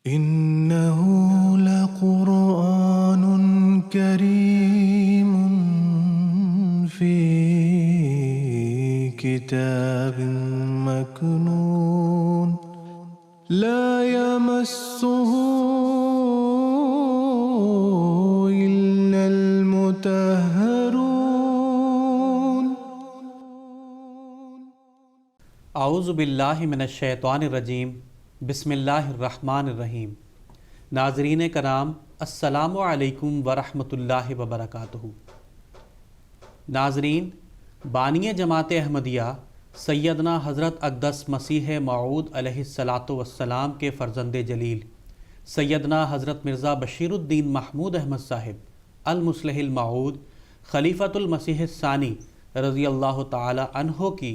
إنه لقرآن كريم في كتاب مكنون لا يمسه إلا المطهرون اعوذ باللہ من الشیطان الرجیم بسم اللہ الرحمن الرحیم۔ ناظرین کرام السلام علیکم ورحمۃ اللہ وبرکاتہ۔ ناظرین، بانی جماعت احمدیہ سیدنا حضرت اقدس مسیح موعود علیہ الصلاۃ والسلام کے فرزند جلیل سیدنا حضرت مرزا بشیر الدین محمود احمد صاحب المصلح الموعود خلیفۃ المسیح الثانی رضی اللہ تعالی عنہ کی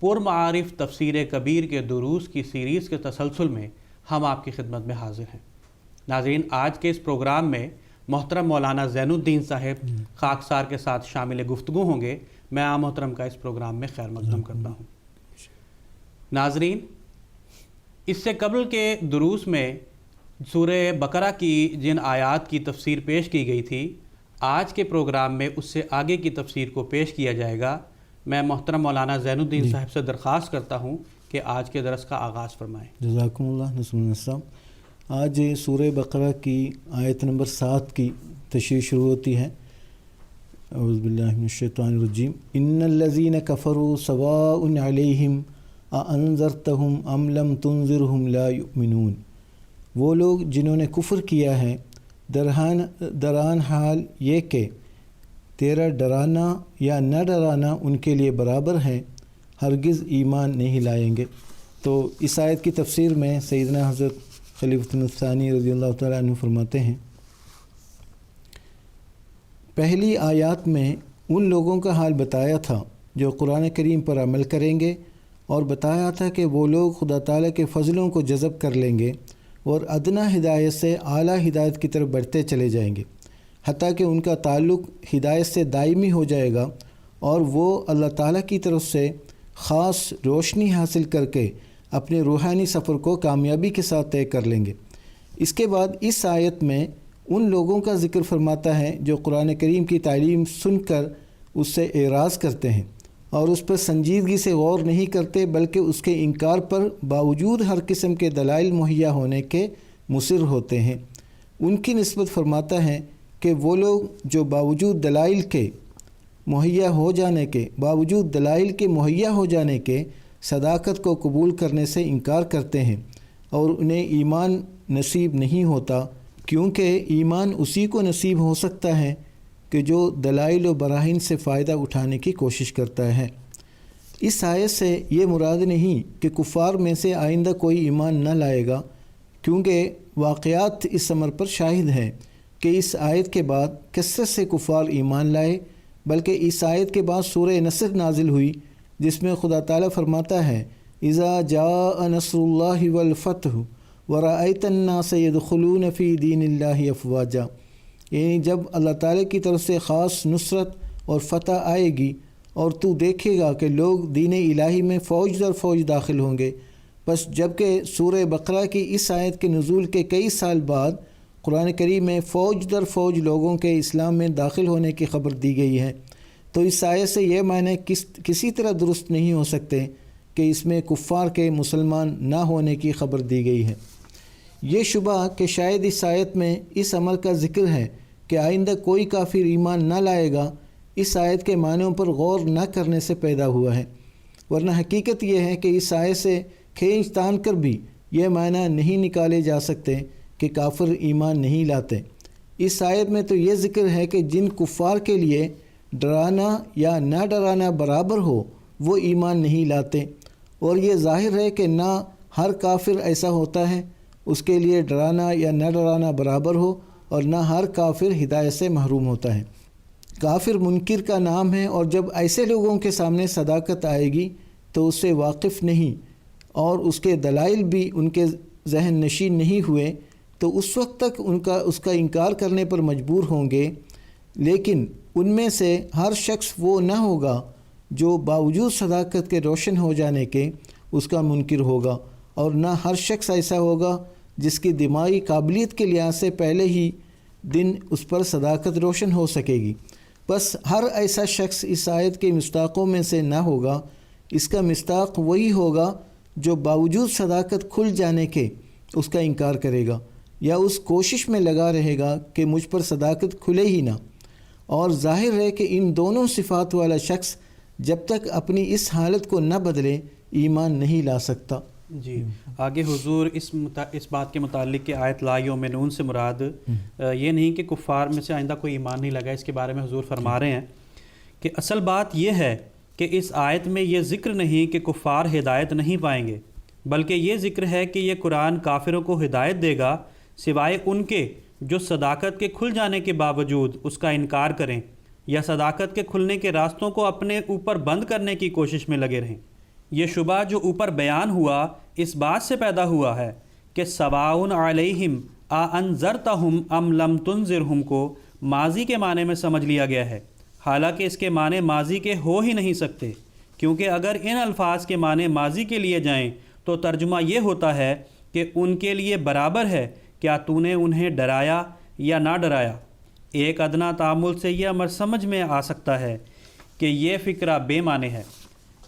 پرمعارف تفسیر کبیر کے دروس کی سیریز کے تسلسل میں ہم آپ کی خدمت میں حاضر ہیں۔ ناظرین، آج کے اس پروگرام میں محترم مولانا زین الدین صاحب خاکسار کے ساتھ شامل گفتگو ہوں گے۔ میں عام محترم کا اس پروگرام میں خیر مقدم کرتا ہوں۔ ناظرین، اس سے قبل کے دروس میں سورہ بقرہ کی جن آیات کی تفسیر پیش کی گئی تھی، آج کے پروگرام میں اس سے آگے کی تفسیر کو پیش کیا جائے گا۔ میں محترم مولانا زین الدین صاحب سے درخواست کرتا ہوں کہ آج کے درس کا آغاز فرمائیں۔ جزاکم اللہ نسم السلام۔ آج سورہ بقرہ کی آیت نمبر 7 کی تشریح شروع ہوتی ہے۔ اعوذ باللہ من الشیطان الرجیم۔ ان الذین کفروا سواء علیہم اانذرتہم ام لم تنذرہم لا یؤمنون۔ وہ لوگ جنہوں نے کفر کیا ہے دران حال یہ کہ تیرا ڈرانا یا نہ ڈرانا ان کے لیے برابر ہے، ہرگز ایمان نہیں لائیں گے۔ تو اس آیت کی تفسیر میں سیدنا حضرت خلیفۃ الثانی رضی اللہ تعالیٰ عنہ فرماتے ہیں، پہلی آیات میں ان لوگوں کا حال بتایا تھا جو قرآن کریم پر عمل کریں گے، اور بتایا تھا کہ وہ لوگ خدا تعالیٰ کے فضلوں کو جذب کر لیں گے اور ادنیٰ ہدایت سے اعلیٰ ہدایت کی طرف بڑھتے چلے جائیں گے، حتیٰ کہ ان کا تعلق ہدایت سے دائمی ہو جائے گا اور وہ اللہ تعالیٰ کی طرف سے خاص روشنی حاصل کر کے اپنے روحانی سفر کو کامیابی کے ساتھ طے کر لیں گے۔ اس کے بعد اس آیت میں ان لوگوں کا ذکر فرماتا ہے جو قرآن کریم کی تعلیم سن کر اس سے اعراض کرتے ہیں اور اس پر سنجیدگی سے غور نہیں کرتے، بلکہ اس کے انکار پر باوجود ہر قسم کے دلائل مہیا ہونے کے مصر ہوتے ہیں۔ ان کی نسبت فرماتا ہے کہ وہ لوگ جو باوجود دلائل کے مہیا ہو جانے کے صداقت کو قبول کرنے سے انکار کرتے ہیں اور انہیں ایمان نصیب نہیں ہوتا، کیونکہ ایمان اسی کو نصیب ہو سکتا ہے کہ جو دلائل و براہین سے فائدہ اٹھانے کی کوشش کرتا ہے۔ اس آیت سے یہ مراد نہیں کہ کفار میں سے آئندہ کوئی ایمان نہ لائے گا، کیونکہ واقعات اس امر پر شاہد ہیں کہ اس آیت کے بعد کثرت سے کفار ایمان لائے، بلکہ اس آیت کے بعد سورہ نصر نازل ہوئی جس میں خدا تعالیٰ فرماتا ہے، اذا جاء نصر اللہ والفتح ورأیت الناس يدخلون فی دین اللہ افواجا، یعنی جب اللہ تعالیٰ کی طرف سے خاص نصرت اور فتح آئے گی اور تو دیکھے گا کہ لوگ دین الہی میں فوج در فوج داخل ہوں گے۔ بس جبکہ سورہ بقرہ کی اس آیت کے نزول کے کئی سال بعد قرآن کریم میں فوج در فوج لوگوں کے اسلام میں داخل ہونے کی خبر دی گئی ہے، تو اس آیت سے یہ معنی کسی طرح درست نہیں ہو سکتے کہ اس میں کفار کے مسلمان نہ ہونے کی خبر دی گئی ہے۔ یہ شبہ کہ شاید اس آیت میں اس عمل کا ذکر ہے کہ آئندہ کوئی کافر ایمان نہ لائے گا، اس آیت کے معنیوں پر غور نہ کرنے سے پیدا ہوا ہے، ورنہ حقیقت یہ ہے کہ اس آیت سے کھینچ تان کر بھی یہ معنی نہیں نکالے جا سکتے کہ کافر ایمان نہیں لاتے۔ اس آیت میں تو یہ ذکر ہے کہ جن کفار کے لیے ڈرانا یا نہ ڈرانا برابر ہو وہ ایمان نہیں لاتے، اور یہ ظاہر ہے کہ نہ ہر کافر ایسا ہوتا ہے اس کے لیے ڈرانا یا نہ ڈرانا برابر ہو، اور نہ ہر کافر ہدایت سے محروم ہوتا ہے۔ کافر منکر کا نام ہے، اور جب ایسے لوگوں کے سامنے صداقت آئے گی تو اس سے واقف نہیں اور اس کے دلائل بھی ان کے ذہن نشین نہیں ہوئے، تو اس وقت تک اس کا انکار کرنے پر مجبور ہوں گے۔ لیکن ان میں سے ہر شخص وہ نہ ہوگا جو باوجود صداقت کے روشن ہو جانے کے اس کا منکر ہوگا، اور نہ ہر شخص ایسا ہوگا جس کی دماغی قابلیت کے لحاظ سے پہلے ہی دن اس پر صداقت روشن ہو سکے گی۔ بس ہر ایسا شخص اس آیت کے مصداقوں میں سے نہ ہوگا، اس کا مصداق وہی ہوگا جو باوجود صداقت کھل جانے کے اس کا انکار کرے گا یا اس کوشش میں لگا رہے گا کہ مجھ پر صداقت کھلے ہی نہ۔ اور ظاہر ہے کہ ان دونوں صفات والا شخص جب تک اپنی اس حالت کو نہ بدلے ایمان نہیں لا سکتا۔ جی آگے حضور اس بات کے متعلق کہ آیت لا یؤمنون سے مراد یہ نہیں کہ کفار میں سے آئندہ کوئی ایمان نہیں لگا، اس کے بارے میں حضور فرما رہے ہیں کہ اصل بات یہ ہے کہ اس آیت میں یہ ذکر نہیں کہ کفار ہدایت نہیں پائیں گے، بلکہ یہ ذکر ہے کہ یہ قرآن کافروں کو ہدایت دے گا سوائے ان کے جو صداقت کے کھل جانے کے باوجود اس کا انکار کریں یا صداقت کے کھلنے کے راستوں کو اپنے اوپر بند کرنے کی کوشش میں لگے رہیں۔ یہ شبہ جو اوپر بیان ہوا اس بات سے پیدا ہوا ہے کہ سواء علیہم انذرتہم ام لم تنذرہم کو ماضی کے معنی میں سمجھ لیا گیا ہے، حالانکہ اس کے معنی ماضی کے ہو ہی نہیں سکتے، کیونکہ اگر ان الفاظ کے معنی ماضی کے لیے جائیں تو ترجمہ یہ ہوتا ہے کہ ان کے لیے برابر ہے کیا تو نے انہیں ڈرایا یا نہ ڈرایا۔ ایک ادنا تعامل سے یہ امر سمجھ میں آ سکتا ہے کہ یہ فکرہ بے معنی ہے۔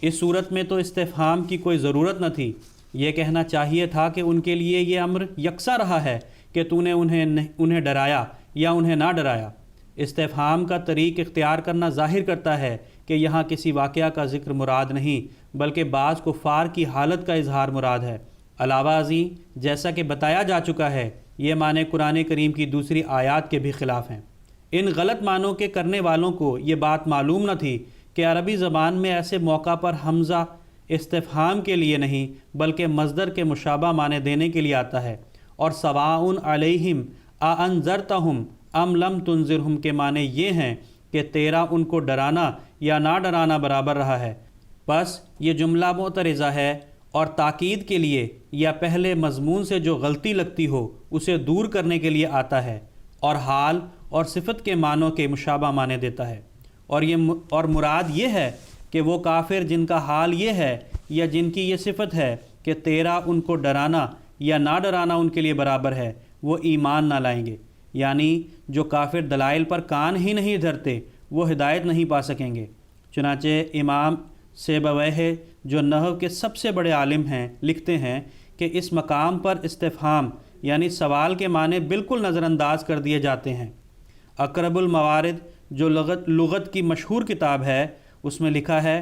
اس صورت میں تو استفہام کی کوئی ضرورت نہ تھی، یہ کہنا چاہیے تھا کہ ان کے لیے یہ امر یکساں رہا ہے کہ تو نے انہیں ڈرایا یا انہیں نہ ڈرایا۔ استفہام کا طریق اختیار کرنا ظاہر کرتا ہے کہ یہاں کسی واقعہ کا ذکر مراد نہیں بلکہ بعض کفار کی حالت کا اظہار مراد ہے۔ علاوہ ازیں جیسا کہ بتایا جا چکا ہے یہ معنی قرآن کریم کی دوسری آیات کے بھی خلاف ہیں۔ ان غلط معنوں کے کرنے والوں کو یہ بات معلوم نہ تھی کہ عربی زبان میں ایسے موقع پر حمزہ استفہام کے لیے نہیں بلکہ مصدر کے مشابہ معنی دینے کے لیے آتا ہے، اور سواء علیہم اانذرتہم ام لم تنذرہم کے معنی یہ ہیں کہ تیرا ان کو ڈرانا یا نہ ڈرانا برابر رہا ہے۔ بس یہ جملہ معترضہ ہے اور تاکید کے لیے یا پہلے مضمون سے جو غلطی لگتی ہو اسے دور کرنے کے لیے آتا ہے، اور حال اور صفت کے معنوں کے مشابہ معنی دیتا ہے، اور مراد یہ ہے کہ وہ کافر جن کا حال یہ ہے یا جن کی یہ صفت ہے کہ تیرا ان کو ڈرانا یا نہ ڈرانا ان کے لیے برابر ہے، وہ ایمان نہ لائیں گے، یعنی جو کافر دلائل پر کان ہی نہیں دھرتے وہ ہدایت نہیں پا سکیں گے۔ چنانچہ امام سیبویہ جو نحو کے سب سے بڑے عالم ہیں لکھتے ہیں کہ اس مقام پر استفہام یعنی سوال کے معنی بالکل نظر انداز کر دیے جاتے ہیں۔ اقرب الموارد جو لغت کی مشہور کتاب ہے اس میں لکھا ہے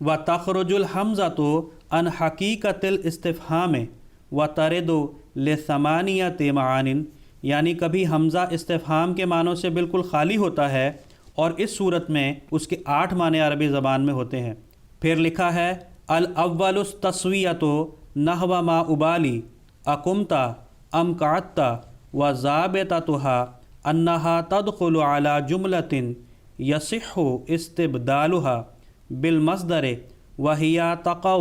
وَتَخْرُجُ الْحَمْزَةُ عَنْ حَقِيقَةِ الْاِسْتِفْهَامِ وَتَرِدُ لِثَمَانِيَةِ مَعَانٍ، یعنی کبھی حمزہ استفہام کے معنوں سے بالکل خالی ہوتا ہے اور اس صورت میں اس کے 8 معنی عربی زبان میں ہوتے ہیں۔ پھر لکھا ہے الاول التسویۃ نحو ما ابالی اقمت ام قعدت وضابطتها انها تدخل على جملة يصح استبدالها بالمصدر وهي تقع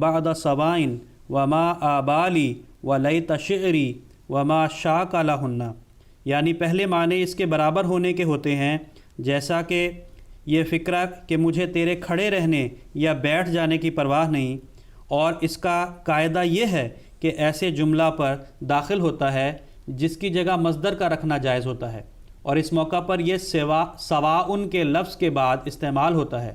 بعد سواء وما آبالی ولیت شعری وما شاک لہن، یعنی پہلے معنی اس کے برابر ہونے کے ہوتے ہیں، جیسا کہ یہ فکرہ کہ مجھے تیرے کھڑے رہنے یا بیٹھ جانے کی پرواہ نہیں، اور اس کا قاعدہ یہ ہے کہ ایسے جملہ پر داخل ہوتا ہے جس کی جگہ مصدر کا رکھنا جائز ہوتا ہے، اور اس موقع پر یہ سواء کے لفظ کے بعد استعمال ہوتا ہے،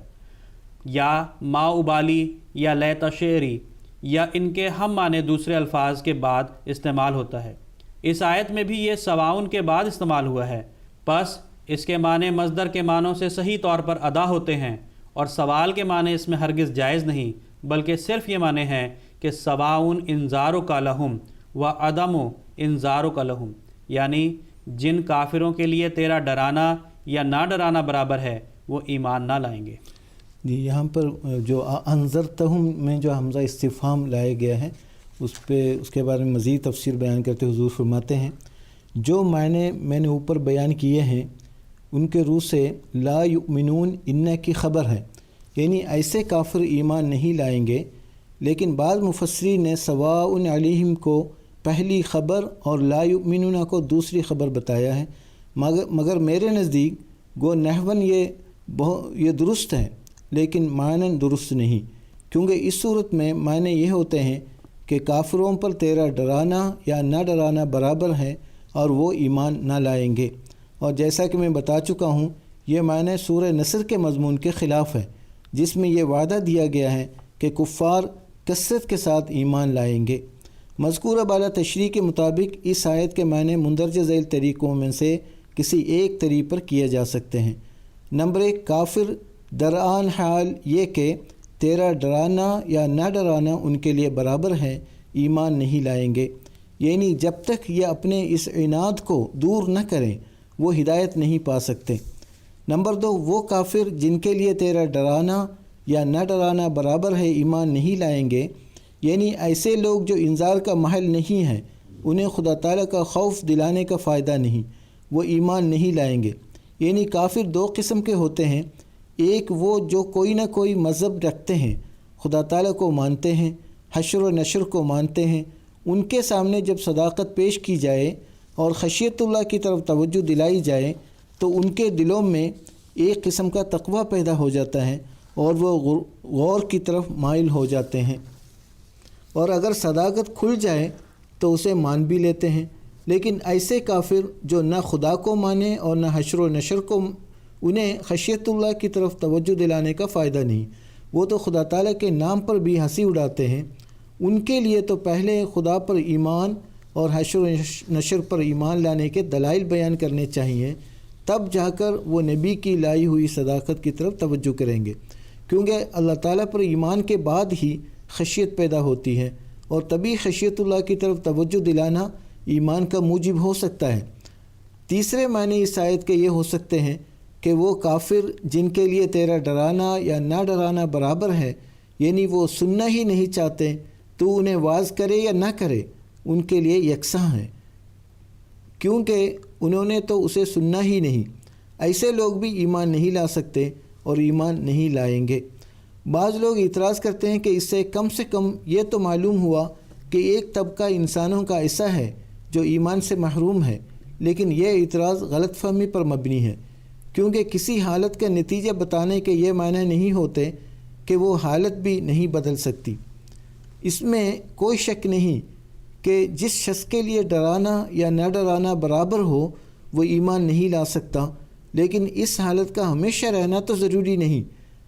یا ما ابالی یا لیت شعری یا ان کے ہم معنی دوسرے الفاظ کے بعد استعمال ہوتا ہے۔ اس آیت میں بھی یہ سواء کے بعد استعمال ہوا ہے، پس اس کے معنی مصدر کے معنوں سے صحیح طور پر ادا ہوتے ہیں، اور سوال کے معنی اس میں ہرگز جائز نہیں بلکہ صرف یہ معنی ہے کہ سواء انذارک لہم و عدم انذارک لہم، یعنی جن کافروں کے لیے تیرا ڈرانا یا نہ ڈرانا برابر ہے وہ ایمان نہ لائیں گے۔ جی یہاں پر جو انذرتہم میں جو حمزہ استفہام لایا گیا ہے اس کے بارے میں مزید تفسیر بیان کرتے حضور فرماتے ہیں جو معنی میں نے اوپر بیان کیے ہیں ان کے روح سے لا یؤمنون ان کی خبر ہے، یعنی ایسے کافر ایمان نہیں لائیں گے، لیکن بعض مفسرین نے سواء علیہم کو پہلی خبر اور لا یؤمنون کو دوسری خبر بتایا ہے، مگر میرے نزدیک گو نحون یہ درست ہے لیکن معنی درست نہیں، کیونکہ اس صورت میں معنی یہ ہوتے ہیں کہ کافروں پر تیرا ڈرانا یا نہ ڈرانا برابر ہے اور وہ ایمان نہ لائیں گے۔ اور جیسا کہ میں بتا چکا ہوں، یہ معنی سورہ نصر کے مضمون کے خلاف ہے، جس میں یہ وعدہ دیا گیا ہے کہ کفار کثرت کے ساتھ ایمان لائیں گے۔ مذکورہ بالا تشریح کے مطابق اس آیت کے معنی مندرجہ ذیل طریقوں میں سے کسی ایک طریق پر کیے جا سکتے ہیں۔ نمبر 1، کافر درآن حال یہ کہ تیرا ڈرانا یا نہ ڈرانا ان کے لیے برابر ہے، ایمان نہیں لائیں گے، یعنی جب تک یہ اپنے اس عناد کو دور نہ کریں وہ ہدایت نہیں پا سکتے۔ نمبر 2، وہ کافر جن کے لیے تیرا ڈرانا یا نہ ڈرانا برابر ہے، ایمان نہیں لائیں گے، یعنی ایسے لوگ جو انذار کا محل نہیں ہیں، انہیں خدا تعالیٰ کا خوف دلانے کا فائدہ نہیں، وہ ایمان نہیں لائیں گے۔ یعنی کافر دو قسم کے ہوتے ہیں، ایک وہ جو کوئی نہ کوئی مذہب رکھتے ہیں، خدا تعالیٰ کو مانتے ہیں، حشر و نشر کو مانتے ہیں، ان کے سامنے جب صداقت پیش کی جائے اور خشیت اللہ کی طرف توجہ دلائی جائے تو ان کے دلوں میں ایک قسم کا تقویٰ پیدا ہو جاتا ہے اور وہ غور کی طرف مائل ہو جاتے ہیں، اور اگر صداقت کھل جائے تو اسے مان بھی لیتے ہیں۔ لیکن ایسے کافر جو نہ خدا کو مانے اور نہ حشر و نشر کو، انہیں خشیت اللہ کی طرف توجہ دلانے کا فائدہ نہیں، وہ تو خدا تعالیٰ کے نام پر بھی ہنسی اڑاتے ہیں۔ ان کے لیے تو پہلے خدا پر ایمان اور حشر و نشر پر ایمان لانے کے دلائل بیان کرنے چاہیے، تب جا کر وہ نبی کی لائی ہوئی صداقت کی طرف توجہ کریں گے، کیونکہ اللہ تعالیٰ پر ایمان کے بعد ہی خشیت پیدا ہوتی ہے، اور تبھی خشیت اللہ کی طرف توجہ دلانا ایمان کا موجب ہو سکتا ہے۔ تیسرے معنی اس آیت کے یہ ہو سکتے ہیں کہ وہ کافر جن کے لیے تیرا ڈرانا یا نہ ڈرانا برابر ہے، یعنی وہ سننا ہی نہیں چاہتے، تو انہیں واعظ کرے یا نہ کرے ان کے لیے یکساں ہے، کیونکہ انہوں نے تو اسے سننا ہی نہیں۔ ایسے لوگ بھی ایمان نہیں لا سکتے اور ایمان نہیں لائیں گے۔ بعض لوگ اعتراض کرتے ہیں کہ اس سے کم یہ تو معلوم ہوا کہ ایک طبقہ انسانوں کا ایسا ہے جو ایمان سے محروم ہے، لیکن یہ اعتراض غلط فہمی پر مبنی ہے، کیونکہ کسی حالت کا نتیجہ بتانے کے یہ معنی نہیں ہوتے کہ وہ حالت بھی نہیں بدل سکتی۔ اس میں کوئی شک نہیں کہ جس شخص کے لیے ڈرانا یا نہ ڈرانا برابر ہو وہ ایمان نہیں لا سکتا، لیکن اس حالت کا ہمیشہ رہنا تو ضروری نہیں۔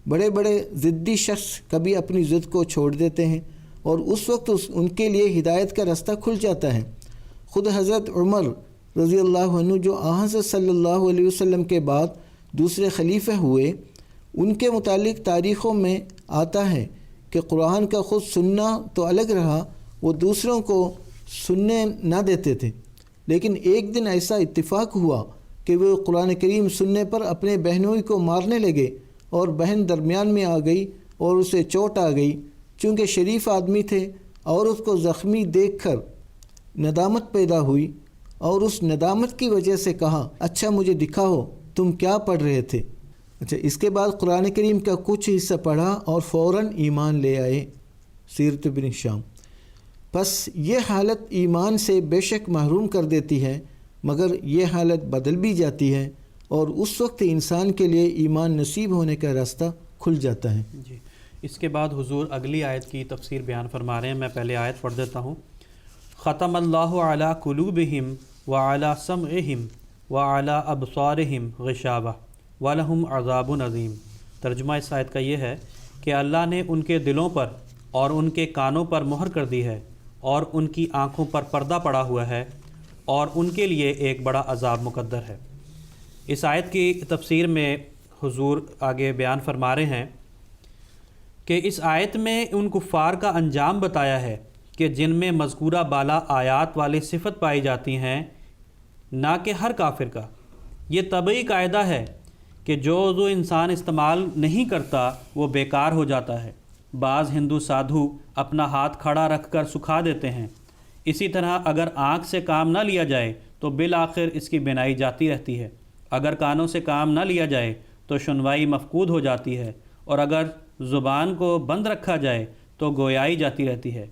بڑے بڑے ضدی شخص کبھی اپنی ضد کو چھوڑ دیتے ہیں اور اس وقت ان کے لیے ہدایت کا راستہ کھل جاتا ہے۔ خود حضرت عمر رضی اللہ عنہ جو حضرت صلی اللہ علیہ وسلم کے بعد دوسرے خلیفہ ہوئے، ان کے متعلق تاریخوں میں آتا ہے کہ قرآن کا خود سننا تو الگ رہا، وہ دوسروں کو سننے نہ دیتے تھے، لیکن ایک دن ایسا اتفاق ہوا کہ وہ قرآن کریم سننے پر اپنے بہنوئی کو مارنے لگے، اور بہن درمیان میں آ گئی اور اسے چوٹ آ گئی۔ چونکہ شریف آدمی تھے اور اس کو زخمی دیکھ کر ندامت پیدا ہوئی، اور اس ندامت کی وجہ سے کہا، اچھا مجھے دکھاؤ تم کیا پڑھ رہے تھے۔ اچھا، اس کے بعد قرآن کریم کا کچھ حصہ پڑھا اور فوراً ایمان لے آئے۔ سیرت ابن ہشام۔ پس یہ حالت ایمان سے بے شک محروم کر دیتی ہے، مگر یہ حالت بدل بھی جاتی ہے، اور اس وقت انسان کے لیے ایمان نصیب ہونے کا راستہ کھل جاتا ہے۔ جی، اس کے بعد حضور اگلی آیت کی تفسیر بیان فرما رہے ہیں۔ میں پہلے آیت پڑھ دیتا ہوں۔ ختم اللہ علی قلوبہم وعلی سمعہم وعلی ابصارہم غشاوہ ولہم عذاب عظیم۔ ترجمہ اس آیت کا یہ ہے کہ اللہ نے ان کے دلوں پر اور ان کے کانوں پر مہر کر دی ہے، اور ان کی آنکھوں پر پردہ پڑا ہوا ہے، اور ان کے لیے ایک بڑا عذاب مقدر ہے۔ اس آیت کی تفسیر میں حضور آگے بیان فرما رہے ہیں کہ اس آیت میں ان کفار کا انجام بتایا ہے کہ جن میں مذکورہ بالا آیات والی صفت پائی جاتی ہیں، نہ کہ ہر کافر کا۔ یہ طبعی قاعدہ ہے کہ جو عضو انسان استعمال نہیں کرتا وہ بیکار ہو جاتا ہے۔ بعض ہندو سادھو اپنا ہاتھ کھڑا رکھ کر سکھا دیتے ہیں۔ اسی طرح اگر آنکھ سے کام نہ لیا جائے تو بالآخر اس کی بینائی جاتی رہتی ہے، اگر کانوں سے کام نہ لیا جائے تو سنوائی مفقود ہو جاتی ہے، اور اگر زبان کو بند رکھا جائے تو گویائی جاتی رہتی ہے۔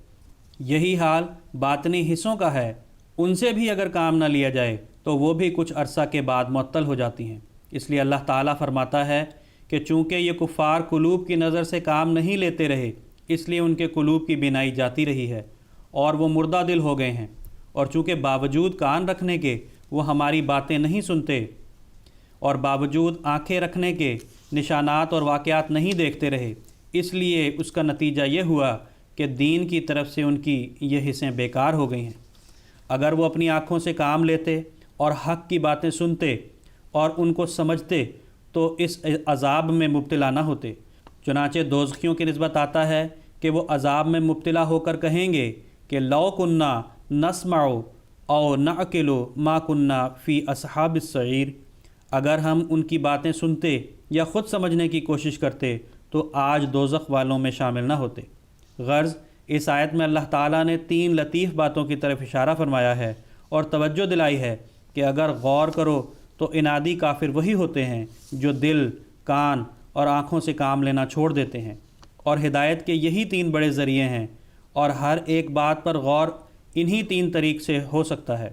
یہی حال باطنی حصوں کا ہے، ان سے بھی اگر کام نہ لیا جائے تو وہ بھی کچھ عرصہ کے بعد معطل ہو جاتی ہیں۔ اس لیے اللہ تعالیٰ فرماتا ہے کہ چونکہ یہ کفار قلوب کی نظر سے کام نہیں لیتے رہے، اس لیے ان کے قلوب کی بینائی جاتی رہی ہے، اور وہ مردہ دل ہو گئے ہیں، اور چونکہ باوجود کان رکھنے کے وہ ہماری باتیں نہیں سنتے اور باوجود آنکھیں رکھنے کے نشانات اور واقعات نہیں دیکھتے رہے، اس لیے اس کا نتیجہ یہ ہوا کہ دین کی طرف سے ان کی یہ حصیں بیکار ہو گئی ہیں۔ اگر وہ اپنی آنکھوں سے کام لیتے اور حق کی باتیں سنتے اور ان کو سمجھتے تو اس عذاب میں مبتلا نہ ہوتے۔ چنانچہ دوزخیوں کی نسبت آتا ہے کہ وہ عذاب میں مبتلا ہو کر کہیں گے کہ لو کننا نسمع او نعقل ما کننا فی اصحاب السعیر، اگر ہم ان کی باتیں سنتے یا خود سمجھنے کی کوشش کرتے تو آج دوزخ والوں میں شامل نہ ہوتے۔ غرض اس آیت میں اللہ تعالیٰ نے 3 لطیف باتوں کی طرف اشارہ فرمایا ہے اور توجہ دلائی ہے کہ اگر غور کرو تو انادی کافر وہی ہوتے ہیں جو دل، کان اور آنکھوں سے کام لینا چھوڑ دیتے ہیں، اور ہدایت کے یہی 3 بڑے ذریعے ہیں، اور ہر ایک بات پر غور انہی 3 طریق سے ہو سکتا ہے۔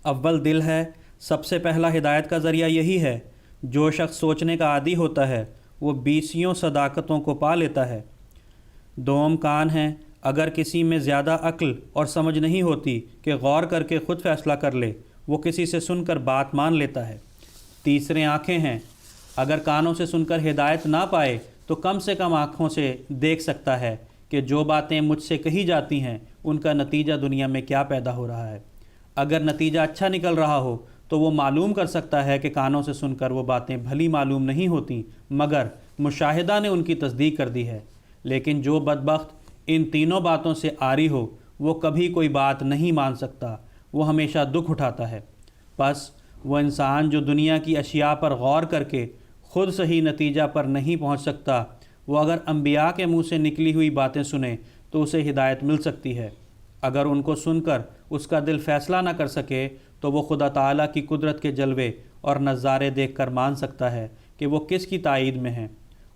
اول دل ہے۔ سب سے پہلا ہدایت کا ذریعہ یہی ہے۔ جو شخص سوچنے کا عادی ہوتا ہے وہ 20 صداقتوں کو پا لیتا ہے۔ دوم کان ہیں۔ اگر کسی میں زیادہ عقل اور سمجھ نہیں ہوتی کہ غور کر کے خود فیصلہ کر لے، وہ کسی سے سن کر بات مان لیتا ہے۔ تیسرے آنکھیں ہیں۔ اگر کانوں سے سن کر ہدایت نہ پائے تو کم سے کم آنکھوں سے دیکھ سکتا ہے کہ جو باتیں مجھ سے کہی جاتی ہیں ان کا نتیجہ دنیا میں کیا پیدا ہو رہا ہے۔ اگر نتیجہ اچھا نکل رہا ہو تو وہ معلوم کر سکتا ہے کہ کانوں سے سن کر وہ باتیں بھلی معلوم نہیں ہوتیں، مگر مشاہدہ نے ان کی تصدیق کر دی ہے۔ لیکن جو بدبخت ان تینوں باتوں سے عاری ہو وہ کبھی کوئی بات نہیں مان سکتا، وہ ہمیشہ دکھ اٹھاتا ہے۔ پس وہ انسان جو دنیا کی اشیاء پر غور کر کے خود صحیح نتیجہ پر نہیں پہنچ سکتا، وہ اگر انبیاء کے منہ سے نکلی ہوئی باتیں سنے تو اسے ہدایت مل سکتی ہے۔ اگر ان کو سن کر اس کا دل فیصلہ نہ کر سکے تو وہ خدا تعالیٰ کی قدرت کے جلوے اور نظارے دیکھ کر مان سکتا ہے کہ وہ کس کی تائید میں ہیں۔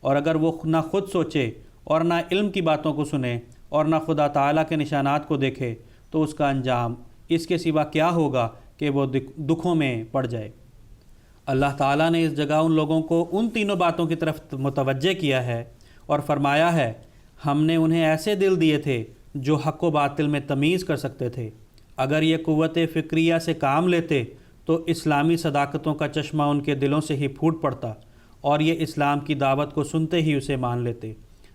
اور اگر وہ نہ خود سوچے اور نہ علم کی باتوں کو سنے اور نہ خدا تعالیٰ کے نشانات کو دیکھے تو اس کا انجام اس کے سوا کیا ہوگا کہ وہ دکھوں میں پڑ جائے۔ اللہ تعالیٰ نے اس جگہ ان لوگوں کو ان تینوں باتوں کی طرف متوجہ کیا ہے اور فرمایا ہے، ہم نے انہیں ایسے دل دیے تھے جو حق و باطل میں تمیز کر سکتے تھے۔ اگر یہ قوت فکریہ سے کام لیتے تو اسلامی صداقتوں کا چشمہ ان کے دلوں سے ہی پھوٹ پڑتا اور یہ اسلام کی دعوت کو سنتے ہی اسے مان لیتے۔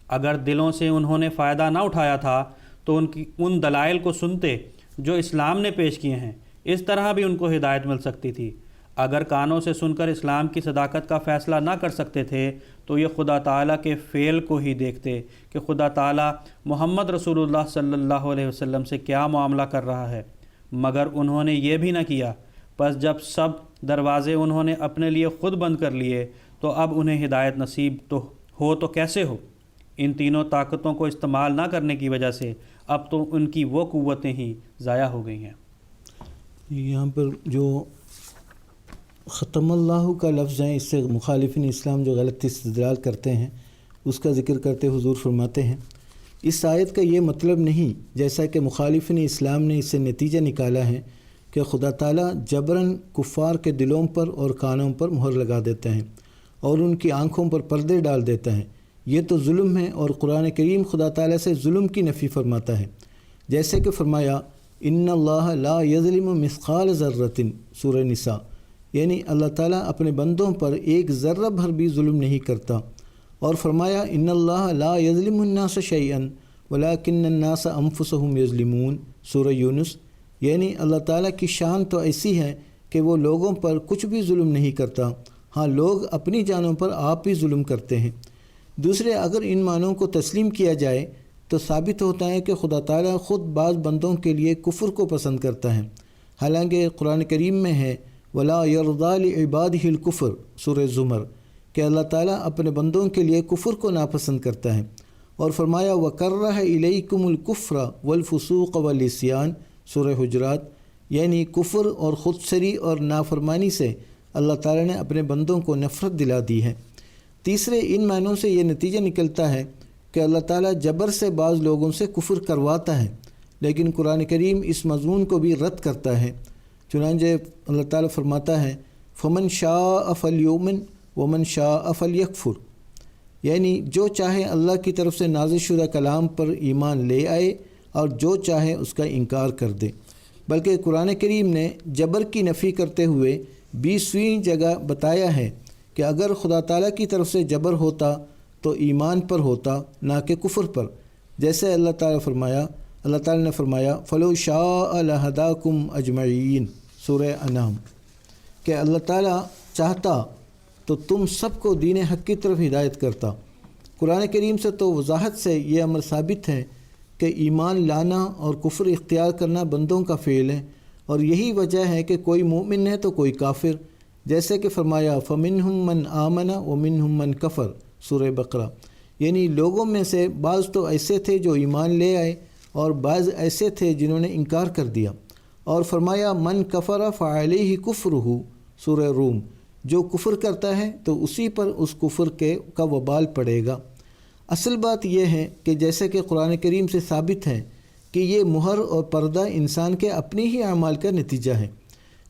اگر دلوں سے انہوں نے فائدہ نہ اٹھایا تھا تو ان دلائل کو سنتے جو اسلام نے پیش کیے ہیں، اس طرح بھی ان کو ہدایت مل سکتی تھی۔ اگر کانوں سے سن کر اسلام کی صداقت کا فیصلہ نہ کر سکتے تھے تو یہ خدا تعالیٰ کے فعل کو ہی دیکھتے کہ خدا تعالیٰ محمد رسول اللہ صلی اللہ علیہ وسلم سے کیا معاملہ کر رہا ہے، مگر انہوں نے یہ بھی نہ کیا۔ پس جب سب دروازے انہوں نے اپنے لیے خود بند کر لیے تو اب انہیں ہدایت نصیب تو کیسے ہو؟ ان تینوں طاقتوں کو استعمال نہ کرنے کی وجہ سے اب تو ان کی وہ قوتیں ہی ضائع ہو گئی ہیں۔ یہاں پر جو ختم اللہ کا لفظ ہے، اس سے مخالفین اسلام جو غلط استدلال کرتے ہیں اس کا ذکر کرتے حضور فرماتے ہیں، اس آیت کا یہ مطلب نہیں جیسا کہ مخالفین اسلام نے اس سے نتیجہ نکالا ہے کہ خدا تعالیٰ جبراً کفار کے دلوں پر اور کانوں پر مہر لگا دیتا ہے اور ان کی آنکھوں پر پردے ڈال دیتا ہے۔ یہ تو ظلم ہے، اور قرآن کریم خدا تعالیٰ سے ظلم کی نفی فرماتا ہے، جیسے کہ فرمایا ان اللہ لا یظلم مثقال ذرۃ، سورہ نساء، یعنی اللہ تعالیٰ اپنے بندوں پر ایک ذرہ بھر بھی ظلم نہیں کرتا، اور فرمایا ان اللہ لا یظلم الناس شیئا ولکن الناس انفسهم یظلمون، سورہ یونس، یعنی اللہ تعالیٰ کی شان تو ایسی ہے کہ وہ لوگوں پر کچھ بھی ظلم نہیں کرتا، ہاں لوگ اپنی جانوں پر آپ ہی ظلم کرتے ہیں۔ دوسرے، اگر ان معنوں کو تسلیم کیا جائے تو ثابت ہوتا ہے کہ خدا تعالیٰ خود بعض بندوں کے لیے کفر کو پسند کرتا ہے، حالانکہ قرآن کریم میں ہے وَلَا يَرْضَىٰ لِعِبَادِهِ الْكُفْرَ، سورہ زمر، کہ اللہ تعالیٰ اپنے بندوں کے لیے کفر کو ناپسند کرتا ہے، اور فرمایا وَكَرَّهَ إِلَيْكُمُ الْكُفْرَ وَالْفُسُوقَ وَالْعِصْيَانَ، سورہ حجرات، یعنی کفر اور خودسری اور نافرمانی سے اللہ تعالیٰ نے اپنے بندوں کو نفرت دلا دی ہے۔ تیسرے، ان معنوں سے یہ نتیجہ نکلتا ہے کہ اللہ تعالیٰ جبر سے بعض لوگوں سے کفر کرواتا ہے، لیکن قرآن کریم اس مضمون کو بھی رد کرتا ہے۔ چنانچہ اللہ تعالیٰ فرماتا ہے فَمَنْ شَاءَ فَلْيُؤْمِنْ وَمَنْ شَاءَ فَلْيَكْفُرْ، یعنی جو چاہے اللہ کی طرف سے نازل شدہ کلام پر ایمان لے آئے اور جو چاہے اس کا انکار کر دے۔ بلکہ قرآن کریم نے جبر کی نفی کرتے ہوئے 20ویں جگہ بتایا ہے کہ اگر خدا تعالیٰ کی طرف سے جبر ہوتا تو ایمان پر ہوتا نہ کہ کفر پر، جیسے اللہ تعالیٰ نے فرمایا فَلَوْ شَاءَ لَهَدَاكُمْ أَجْمَعِينَ سورہ انعام، کہ اللہ تعالیٰ چاہتا تو تم سب کو دین حق کی طرف ہدایت کرتا۔ قرآن کریم سے تو وضاحت سے یہ امر ثابت ہے کہ ایمان لانا اور کفر اختیار کرنا بندوں کا فعل ہے، اور یہی وجہ ہے کہ کوئی مومن ہے تو کوئی کافر، جیسے کہ فرمایا فَمِنْهُمْ مَنْ آمَنَ وَمِنْهُمْ مَنْ کَفَرَ سورہ بقرہ، یعنی لوگوں میں سے بعض تو ایسے تھے جو ایمان لے آئے اور بعض ایسے تھے جنہوں نے انکار کر دیا، اور فرمایا من کفر فعلیہ کفرہ سورہ روم، جو کفر کرتا ہے تو اسی پر اس کفر کا وبال پڑے گا۔ اصل بات یہ ہے کہ جیسے کہ قرآن کریم سے ثابت ہے کہ یہ مہر اور پردہ انسان کے اپنے ہی اعمال کا نتیجہ ہے،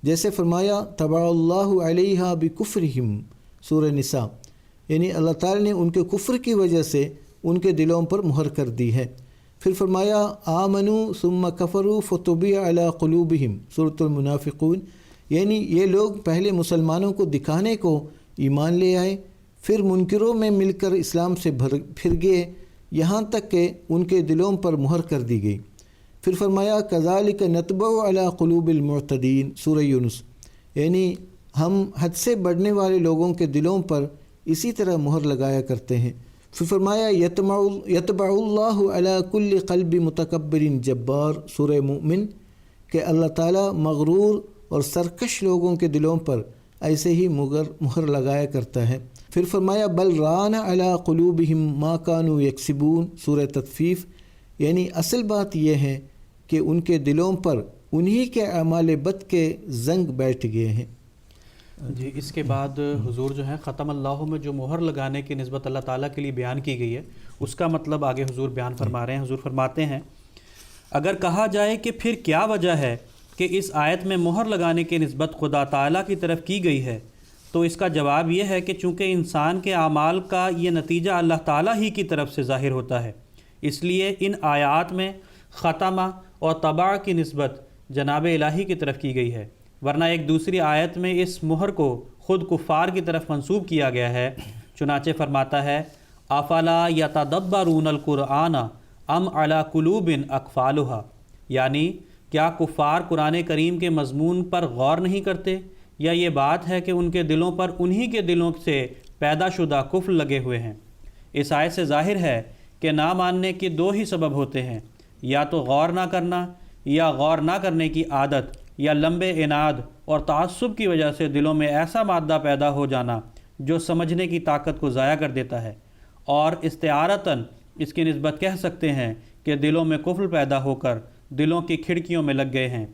جیسے فرمایا طبع اللہ علیہا بکفرہم سورہ نساء، یعنی اللہ تعالی نے ان کے کفر کی وجہ سے ان کے دلوں پر مہر کر دی ہے۔ پھر فرمایا آمنوا ثم کفروا فطبع علی قلوبہم سورۃ المنافقون، یعنی یہ لوگ پہلے مسلمانوں کو دکھانے کو ایمان لے آئے، پھر منکروں میں مل کر اسلام سے پھر گئے، یہاں تک کہ ان کے دلوں پر مہر کر دی گئی۔ پھر فرمایا کذالک نطبع علی قلوب المعتدین سورہ یونس، یعنی ہم حد سے بڑھنے والے لوگوں کے دلوں پر اسی طرح مہر لگایا کرتے ہیں۔ پھر فرمایا یطبع اللہ علی کل قلب متکبر جبار سورہ مومن، کہ اللہ تعالیٰ مغرور اور سرکش لوگوں کے دلوں پر ایسے ہی مہر لگایا کرتا ہے۔ پھر فرمایا بل ران علی قلوبہم ما کانوا یکسبون سورہ تطفیف، یعنی اصل بات یہ ہے کہ ان کے دلوں پر انہی کے اعمال بد کے زنگ بیٹھ گئے ہیں۔ جی، اس کے بعد حضور جو ہے ختم اللہ میں جو مہر لگانے کی نسبت اللہ تعالیٰ کے لیے بیان کی گئی ہے، اس کا مطلب آگے حضور بیان فرما رہے ہیں۔ حضور فرماتے ہیں اگر کہا جائے کہ پھر کیا وجہ ہے کہ اس آیت میں مہر لگانے کی نسبت خدا تعالیٰ کی طرف کی گئی ہے، تو اس کا جواب یہ ہے کہ چونکہ انسان کے اعمال کا یہ نتیجہ اللہ تعالیٰ ہی کی طرف سے ظاہر ہوتا ہے، اس لیے ان آیات میں ختمہ اور طبع کی نسبت جناب الہی کی طرف کی گئی ہے، ورنہ ایک دوسری آیت میں اس مہر کو خود کفار کی طرف منسوب کیا گیا ہے۔ چنانچہ فرماتا ہے افلا یتدبرون القرآن ام علی قلوب اقفالها، یعنی کیا کفار قرآن کریم کے مضمون پر غور نہیں کرتے، یا یہ بات ہے کہ ان کے دلوں پر انہی کے دلوں سے پیدا شدہ قفل لگے ہوئے ہیں۔ اس آیت سے ظاہر ہے کہ نہ ماننے کے دو ہی سبب ہوتے ہیں، یا تو غور نہ کرنا، یا غور نہ کرنے کی عادت یا لمبے عناد اور تعصب کی وجہ سے دلوں میں ایسا مادہ پیدا ہو جانا جو سمجھنے کی طاقت کو ضائع کر دیتا ہے، اور استعارتاً اس کی نسبت کہہ سکتے ہیں کہ دلوں میں قفل پیدا ہو کر دلوں کی کھڑکیوں میں لگ گئے ہیں۔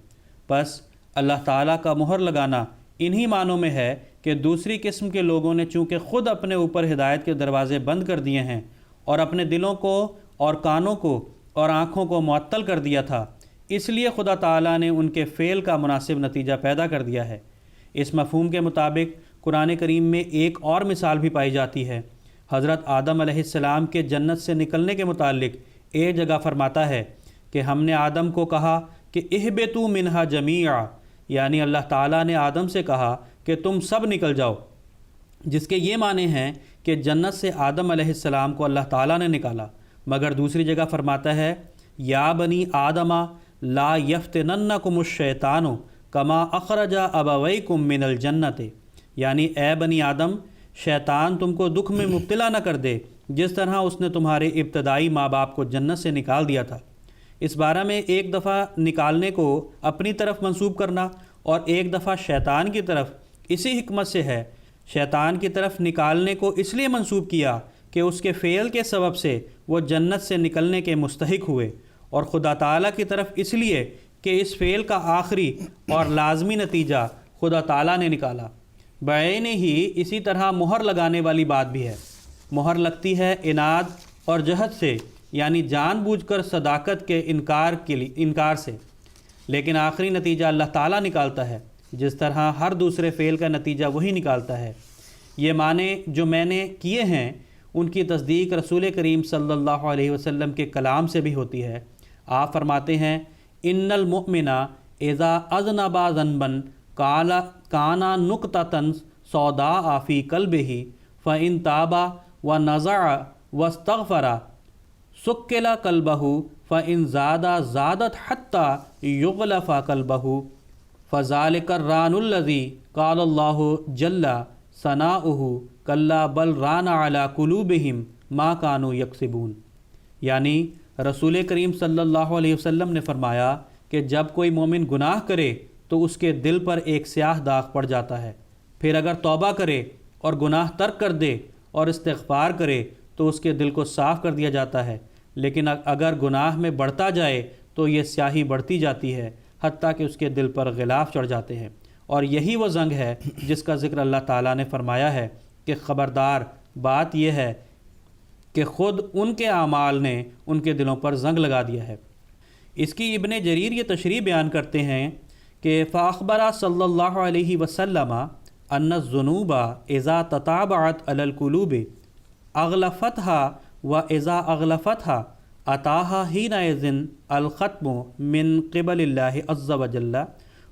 بس اللہ تعالیٰ کا مہر لگانا انہی معنوں میں ہے کہ دوسری قسم کے لوگوں نے چونکہ خود اپنے اوپر ہدایت کے دروازے بند کر دیے ہیں اور اپنے دلوں کو اور کانوں کو اور آنکھوں کو معطل کر دیا تھا، اس لیے خدا تعالیٰ نے ان کے فعل کا مناسب نتیجہ پیدا کر دیا ہے۔ اس مفہوم کے مطابق قرآن کریم میں ایک اور مثال بھی پائی جاتی ہے۔ حضرت آدم علیہ السلام کے جنت سے نکلنے کے متعلق ایک جگہ فرماتا ہے کہ ہم نے آدم کو کہا کہ اہبطوا منہا جمیعا، یعنی اللہ تعالیٰ نے آدم سے کہا کہ تم سب نکل جاؤ، جس کے یہ معنی ہیں کہ جنت سے آدم علیہ السلام کو اللہ تعالیٰ نے نکالا۔ مگر دوسری جگہ فرماتا ہے یا بنی آدم لا یفتننکم الشیطان کما اخرج ابویکم من الجنت، یعنی اے بنی آدم، شیطان تم کو دکھ میں مبتلا نہ کر دے جس طرح اس نے تمہارے ابتدائی ماں باپ کو جنت سے نکال دیا تھا۔ اس بارے میں ایک دفعہ نکالنے کو اپنی طرف منسوب کرنا اور ایک دفعہ شیطان کی طرف اسی حکمت سے ہے۔ شیطان کی طرف نکالنے کو اس لیے منسوب کیا کہ اس کے فعل کے سبب سے وہ جنت سے نکلنے کے مستحق ہوئے، اور خدا تعالیٰ کی طرف اس لیے کہ اس فعل کا آخری اور لازمی نتیجہ خدا تعالیٰ نے نکالا۔ بعین ہی اسی طرح مہر لگانے والی بات بھی ہے۔ مہر لگتی ہے عناد اور جہد سے، یعنی جان بوجھ کر صداقت کے انکار سے، لیکن آخری نتیجہ اللہ تعالیٰ نکالتا ہے، جس طرح ہر دوسرے فعل کا نتیجہ وہی نکالتا ہے۔ یہ معنی جو میں نے کیے ہیں ان کی تصدیق رسول کریم صلی اللہ علیہ وسلم کے کلام سے بھی ہوتی ہے۔ آپ فرماتے ہیں ان المؤمنا اذا اذنب ذنبا کانا نقطۃ سوداء فی قلبہ فإن تاب ونزع واستغفر سکل قلبہ فإن زادت حتى یغلف قلبہ فذلک الران الذی قال اللہ جل ثناؤہ کلا بل ران علی قلوبہم ما کانوا یکسبون۔ یعنی رسول کریم صلی اللہ علیہ وسلم نے فرمایا کہ جب کوئی مومن گناہ کرے تو اس کے دل پر ایک سیاہ داغ پڑ جاتا ہے، پھر اگر توبہ کرے اور گناہ ترک کر دے اور استغفار کرے تو اس کے دل کو صاف کر دیا جاتا ہے، لیکن اگر گناہ میں بڑھتا جائے تو یہ سیاہی بڑھتی جاتی ہے حتیٰ کہ اس کے دل پر غلاف چڑھ جاتے ہیں۔ اور یہی وہ زنگ ہے جس کا ذکر اللہ تعالیٰ نے فرمایا ہے کہ خبردار بات یہ ہے کہ خود ان کے اعمال نے ان کے دلوں پر زنگ لگا دیا ہے۔ اس کی ابن جریر یہ تشریح بیان کرتے ہیں کہ فاخبر صلی اللہ علیہ وسلم ان الذنوب اذا تتابعت علی القلوب اغلفتها واذا اغلفتها اتاها حينئذ الختم من قبل الله عز وجل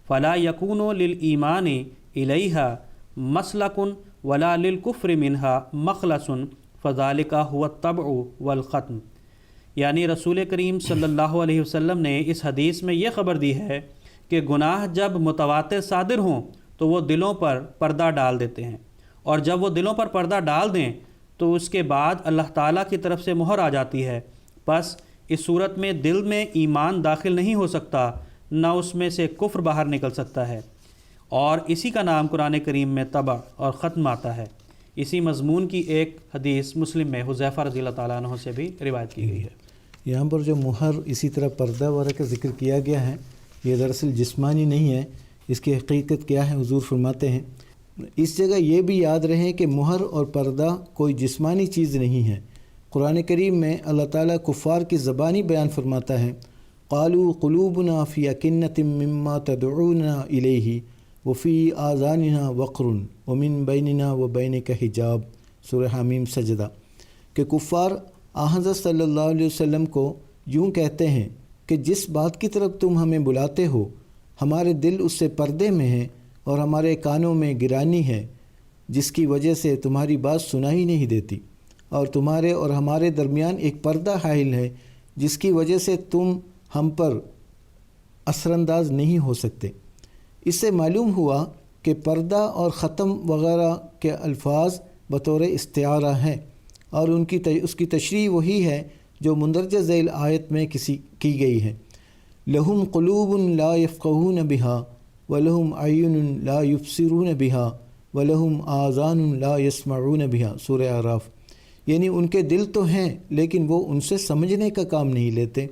فلا يكون للإيمان إليها مسلك ولا للكفر منها مخلص فذلك هو الطبع والختم۔ یعنی رسول کریم صلی اللہ علیہ وسلم نے اس حدیث میں یہ خبر دی ہے کہ گناہ جب متواتر صادر ہوں تو وہ دلوں پر پردہ ڈال دیتے ہیں، اور جب وہ دلوں پر پردہ ڈال دیں تو اس کے بعد اللہ تعالیٰ کی طرف سے مہر آ جاتی ہے، بس اس صورت میں دل میں ایمان داخل نہیں ہو سکتا، نہ اس میں سے کفر باہر نکل سکتا ہے، اور اسی کا نام قرآن کریم میں طبع اور ختم آتا ہے۔ اسی مضمون کی ایک حدیث مسلم میں حذیفہ رضی اللہ تعالیٰ عنہ سے بھی روایت کی گئی ہے۔ یہاں پر جو مہر اسی طرح پردہ وغیرہ کا ذکر کیا گیا ہے یہ دراصل جسمانی نہیں ہے، اس کی حقیقت کیا ہے حضور فرماتے ہیں اس جگہ یہ بھی یاد رہے کہ مہر اور پردہ کوئی جسمانی چیز نہیں ہے۔ قرآن کریم میں اللہ تعالیٰ کفار کی زبانی بیان فرماتا ہے قالوا قلوبنا فی اکنۃ مما تدعونا الیہ وفی آذاننا وقر ومن بیننا وبینک حجاب، سورہ حمیم سجدہ، کہ کفار حضرت صلی اللہ علیہ وسلم کو یوں کہتے ہیں کہ جس بات کی طرف تم ہمیں بلاتے ہو ہمارے دل اس سے پردے میں ہیں اور ہمارے کانوں میں گرانی ہے، جس کی وجہ سے تمہاری بات سنائی نہیں دیتی، اور تمہارے اور ہمارے درمیان ایک پردہ حائل ہے جس کی وجہ سے تم ہم پر اثر انداز نہیں ہو سکتے۔ اس سے معلوم ہوا کہ پردہ اور ختم وغیرہ کے الفاظ بطور استعارہ ہیں، اور اس کی تشریح وہی ہے جو مندرجہ ذیل آیت میں کی گئی ہے۔ لہم قلوب لا یفقہون بہا ولہم اعین لا یبصرون بہا ولہم آذان لا یسمعون بہا، سورہ اعراف۔ یعنی ان کے دل تو ہیں لیکن وہ ان سے سمجھنے کا کام نہیں لیتے،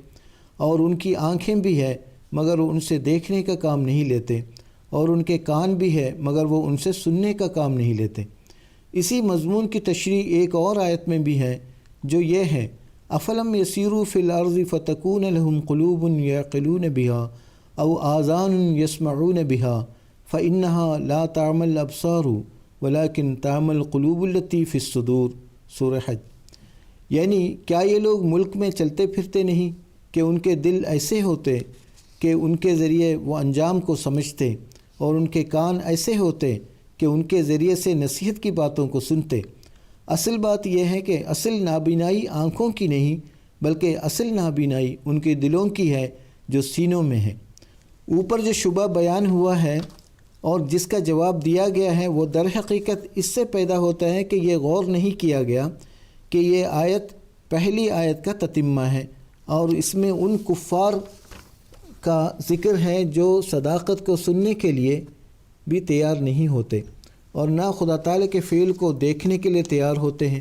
اور ان کی آنکھیں بھی ہے مگر وہ ان سے دیکھنے کا کام نہیں لیتے، اور ان کے کان بھی ہے مگر وہ ان سے سننے کا کام نہیں لیتے۔ اسی مضمون کی تشریح ایک اور آیت میں بھی ہے جو یہ ہے افلم یسیروا فی الارض فتکون لہم قلوب یعقلون بہا او آذان یسمعون بہا فانہا لا تعمی الابصار ولکن تعمی القلوب التی فی الصدور، سورہ حج۔ یعنی کیا یہ لوگ ملک میں چلتے پھرتے نہیں کہ ان کے دل ایسے ہوتے کہ ان کے ذریعے وہ انجام کو سمجھتے، اور ان کے کان ایسے ہوتے کہ ان کے ذریعے سے نصیحت کی باتوں کو سنتے۔ اصل بات یہ ہے کہ اصل نابینائی آنکھوں کی نہیں بلکہ اصل نابینائی ان کے دلوں کی ہے جو سینوں میں ہے۔ اوپر جو شبہ بیان ہوا ہے اور جس کا جواب دیا گیا ہے وہ در حقیقت اس سے پیدا ہوتا ہے کہ یہ غور نہیں کیا گیا کہ یہ آیت پہلی آیت کا تتمہ ہے، اور اس میں ان کفار کا ذکر ہے جو صداقت کو سننے کے لیے بھی تیار نہیں ہوتے اور نہ خدا تعالیٰ کے فعل کو دیکھنے کے لیے تیار ہوتے ہیں۔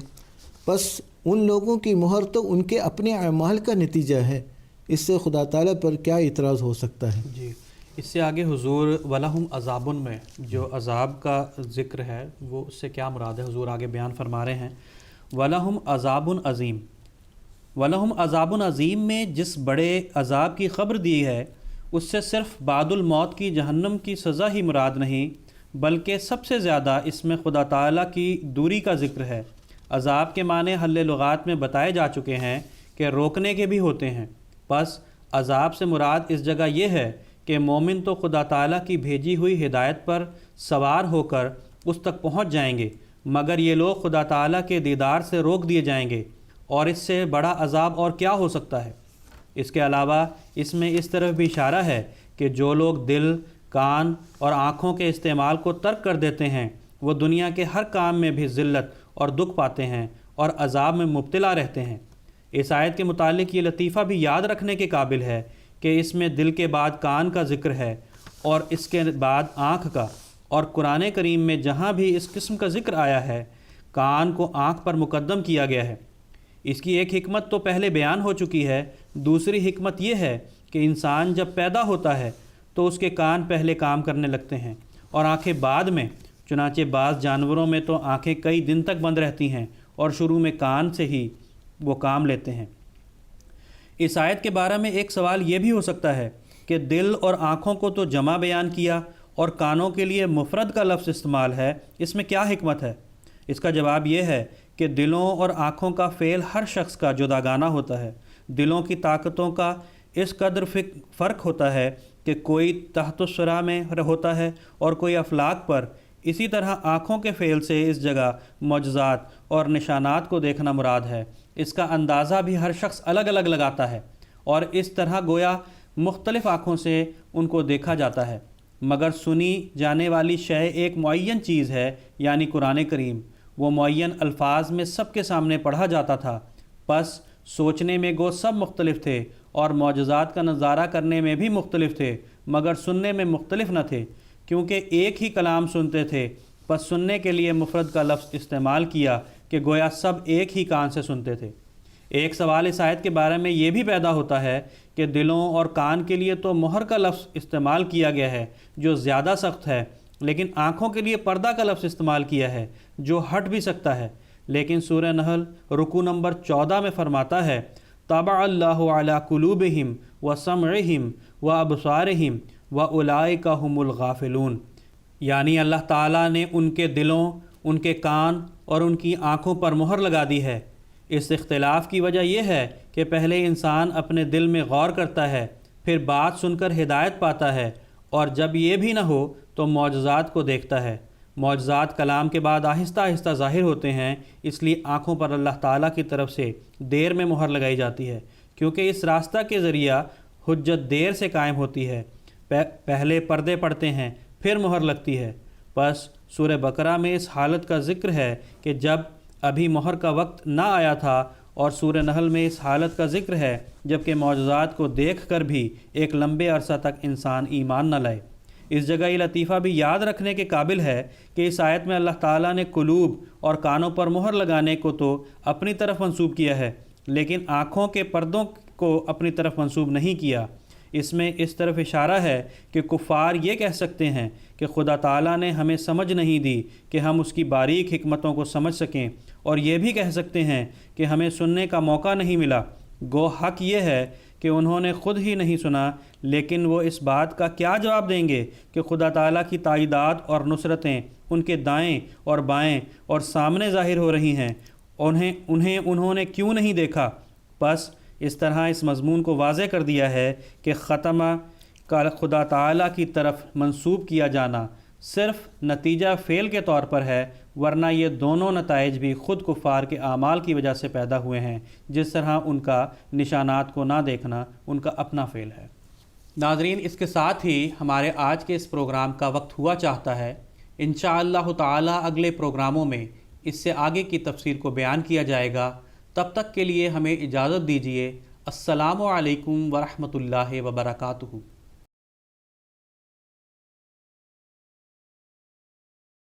بس ان لوگوں کی مہر تو ان کے اپنے اعمال کا نتیجہ ہے، اس سے خدا تعالیٰ پر کیا اعتراض ہو سکتا ہے؟ جی، اس سے آگے حضور وَلَهُمْ عَذَابٌ میں جو عذاب کا ذکر ہے وہ اس سے کیا مراد ہے حضور آگے بیان فرما رہے ہیں وَلَهُمْ عَذَابٌ عَظِيمٌ۔ وَلَهُمْ عَذَابٌ عَظِيمٌ میں جس بڑے عذاب کی خبر دی ہے اس سے صرف بعد الموت کی جہنم کی سزا ہی مراد نہیں بلکہ سب سے زیادہ اس میں خدا تعالیٰ کی دوری کا ذکر ہے۔ عذاب کے معنی حل لغات میں بتائے جا چکے ہیں کہ روکنے کے بھی ہوتے ہیں، بس عذاب سے مراد اس جگہ یہ ہے کہ مومن تو خدا تعالیٰ کی بھیجی ہوئی ہدایت پر سوار ہو کر اس تک پہنچ جائیں گے، مگر یہ لوگ خدا تعالیٰ کے دیدار سے روک دیے جائیں گے، اور اس سے بڑا عذاب اور کیا ہو سکتا ہے۔ اس کے علاوہ اس میں اس طرف بھی اشارہ ہے کہ جو لوگ دل، کان اور آنکھوں کے استعمال کو ترک کر دیتے ہیں وہ دنیا کے ہر کام میں بھی ذلت اور دکھ پاتے ہیں اور عذاب میں مبتلا رہتے ہیں۔ اس آیت کے متعلق یہ لطیفہ بھی یاد رکھنے کے قابل ہے کہ اس میں دل کے بعد کان کا ذکر ہے اور اس کے بعد آنکھ کا، اور قرآن کریم میں جہاں بھی اس قسم کا ذکر آیا ہے کان کو آنکھ پر مقدم کیا گیا ہے۔ اس کی ایک حکمت تو پہلے بیان ہو چکی ہے، دوسری حکمت یہ ہے کہ انسان جب پیدا ہوتا ہے تو اس کے کان پہلے کام کرنے لگتے ہیں اور آنکھیں بعد میں، چنانچہ بعض جانوروں میں تو آنکھیں کئی دن تک بند رہتی ہیں اور شروع میں کان سے ہی وہ کام لیتے ہیں۔ اس آیت کے بارے میں ایک سوال یہ بھی ہو سکتا ہے کہ دل اور آنکھوں کو تو جمع بیان کیا اور کانوں کے لیے مفرد کا لفظ استعمال ہے، اس میں کیا حکمت ہے؟ اس کا جواب یہ ہے کہ دلوں اور آنکھوں کا فعل ہر شخص کا جداگانہ ہوتا ہے۔ دلوں کی طاقتوں کا اس قدر فرق ہوتا ہے کہ کوئی تحت الثری میں ہوتا ہے اور کوئی افلاک پر۔ اسی طرح آنکھوں کے فعل سے اس جگہ معجزات اور نشانات کو دیکھنا مراد ہے۔ اس کا اندازہ بھی ہر شخص الگ الگ لگاتا ہے اور اس طرح گویا مختلف آنکھوں سے ان کو دیکھا جاتا ہے، مگر سنی جانے والی شے ایک معین چیز ہے، یعنی قرآن کریم۔ وہ معین الفاظ میں سب کے سامنے پڑھا جاتا تھا، پس سوچنے میں گو سب مختلف تھے اور معجزات کا نظارہ کرنے میں بھی مختلف تھے، مگر سننے میں مختلف نہ تھے، کیونکہ ایک ہی کلام سنتے تھے، پس سننے کے لیے مفرد کا لفظ استعمال کیا کہ گویا سب ایک ہی کان سے سنتے تھے۔ ایک سوال اس آیت کے بارے میں یہ بھی پیدا ہوتا ہے کہ دلوں اور کان کے لیے تو مہر کا لفظ استعمال کیا گیا ہے جو زیادہ سخت ہے، لیکن آنکھوں کے لیے پردہ کا لفظ استعمال کیا ہے جو ہٹ بھی سکتا ہے۔ لیکن سورہ نحل رکوع نمبر 14 میں فرماتا ہے طبع اللہ علی قلوبہم وسمعہم وابصارہم واولئک ھم الغافلون، یعنی اللہ تعالیٰ نے ان کے دلوں، ان کے کان اور ان کی آنکھوں پر مہر لگا دی ہے۔ اس اختلاف کی وجہ یہ ہے کہ پہلے انسان اپنے دل میں غور کرتا ہے، پھر بات سن کر ہدایت پاتا ہے، اور جب یہ بھی نہ ہو تو معجزات کو دیکھتا ہے۔ معجزات کلام کے بعد آہستہ آہستہ ظاہر ہوتے ہیں، اس لیے آنکھوں پر اللہ تعالیٰ کی طرف سے دیر میں مہر لگائی جاتی ہے، کیونکہ اس راستہ کے ذریعہ حجت دیر سے قائم ہوتی ہے۔ پہلے پردے پڑتے ہیں، پھر مہر لگتی ہے۔ بس سورہ بقرہ میں اس حالت کا ذکر ہے کہ جب ابھی مہر کا وقت نہ آیا تھا، اور سورہ نحل میں اس حالت کا ذکر ہے جبکہ معجزات کو دیکھ کر بھی ایک لمبے عرصہ تک انسان ایمان نہ لائے۔ اس جگہ یہ لطیفہ بھی یاد رکھنے کے قابل ہے کہ اس آیت میں اللہ تعالیٰ نے قلوب اور کانوں پر مہر لگانے کو تو اپنی طرف منسوب کیا ہے، لیکن آنکھوں کے پردوں کو اپنی طرف منسوب نہیں کیا۔ اس میں اس طرف اشارہ ہے کہ کفار یہ کہہ سکتے ہیں کہ خدا تعالیٰ نے ہمیں سمجھ نہیں دی کہ ہم اس کی باریک حکمتوں کو سمجھ سکیں، اور یہ بھی کہہ سکتے ہیں کہ ہمیں سننے کا موقع نہیں ملا۔ گو حق یہ ہے کہ انہوں نے خود ہی نہیں سنا، لیکن وہ اس بات کا کیا جواب دیں گے کہ خدا تعالیٰ کی تائیدات اور نصرتیں ان کے دائیں اور بائیں اور سامنے ظاہر ہو رہی ہیں، انہوں نے کیوں نہیں دیکھا؟ بس اس طرح اس مضمون کو واضح کر دیا ہے کہ ختمہ کا خدا تعالیٰ کی طرف منسوب کیا جانا صرف نتیجہ فعل کے طور پر ہے، ورنہ یہ دونوں نتائج بھی خود کفار کے اعمال کی وجہ سے پیدا ہوئے ہیں، جس طرح ان کا نشانات کو نہ دیکھنا ان کا اپنا فعل ہے۔ ناظرین، اس کے ساتھ ہی ہمارے آج کے اس پروگرام کا وقت ہوا چاہتا ہے۔ انشاءاللہ تعالی اگلے پروگراموں میں اس سے آگے کی تفسیر کو بیان کیا جائے گا۔ تب تک کے لیے ہمیں اجازت دیجیے۔ السلام علیکم ورحمۃ اللہ وبرکاتہ۔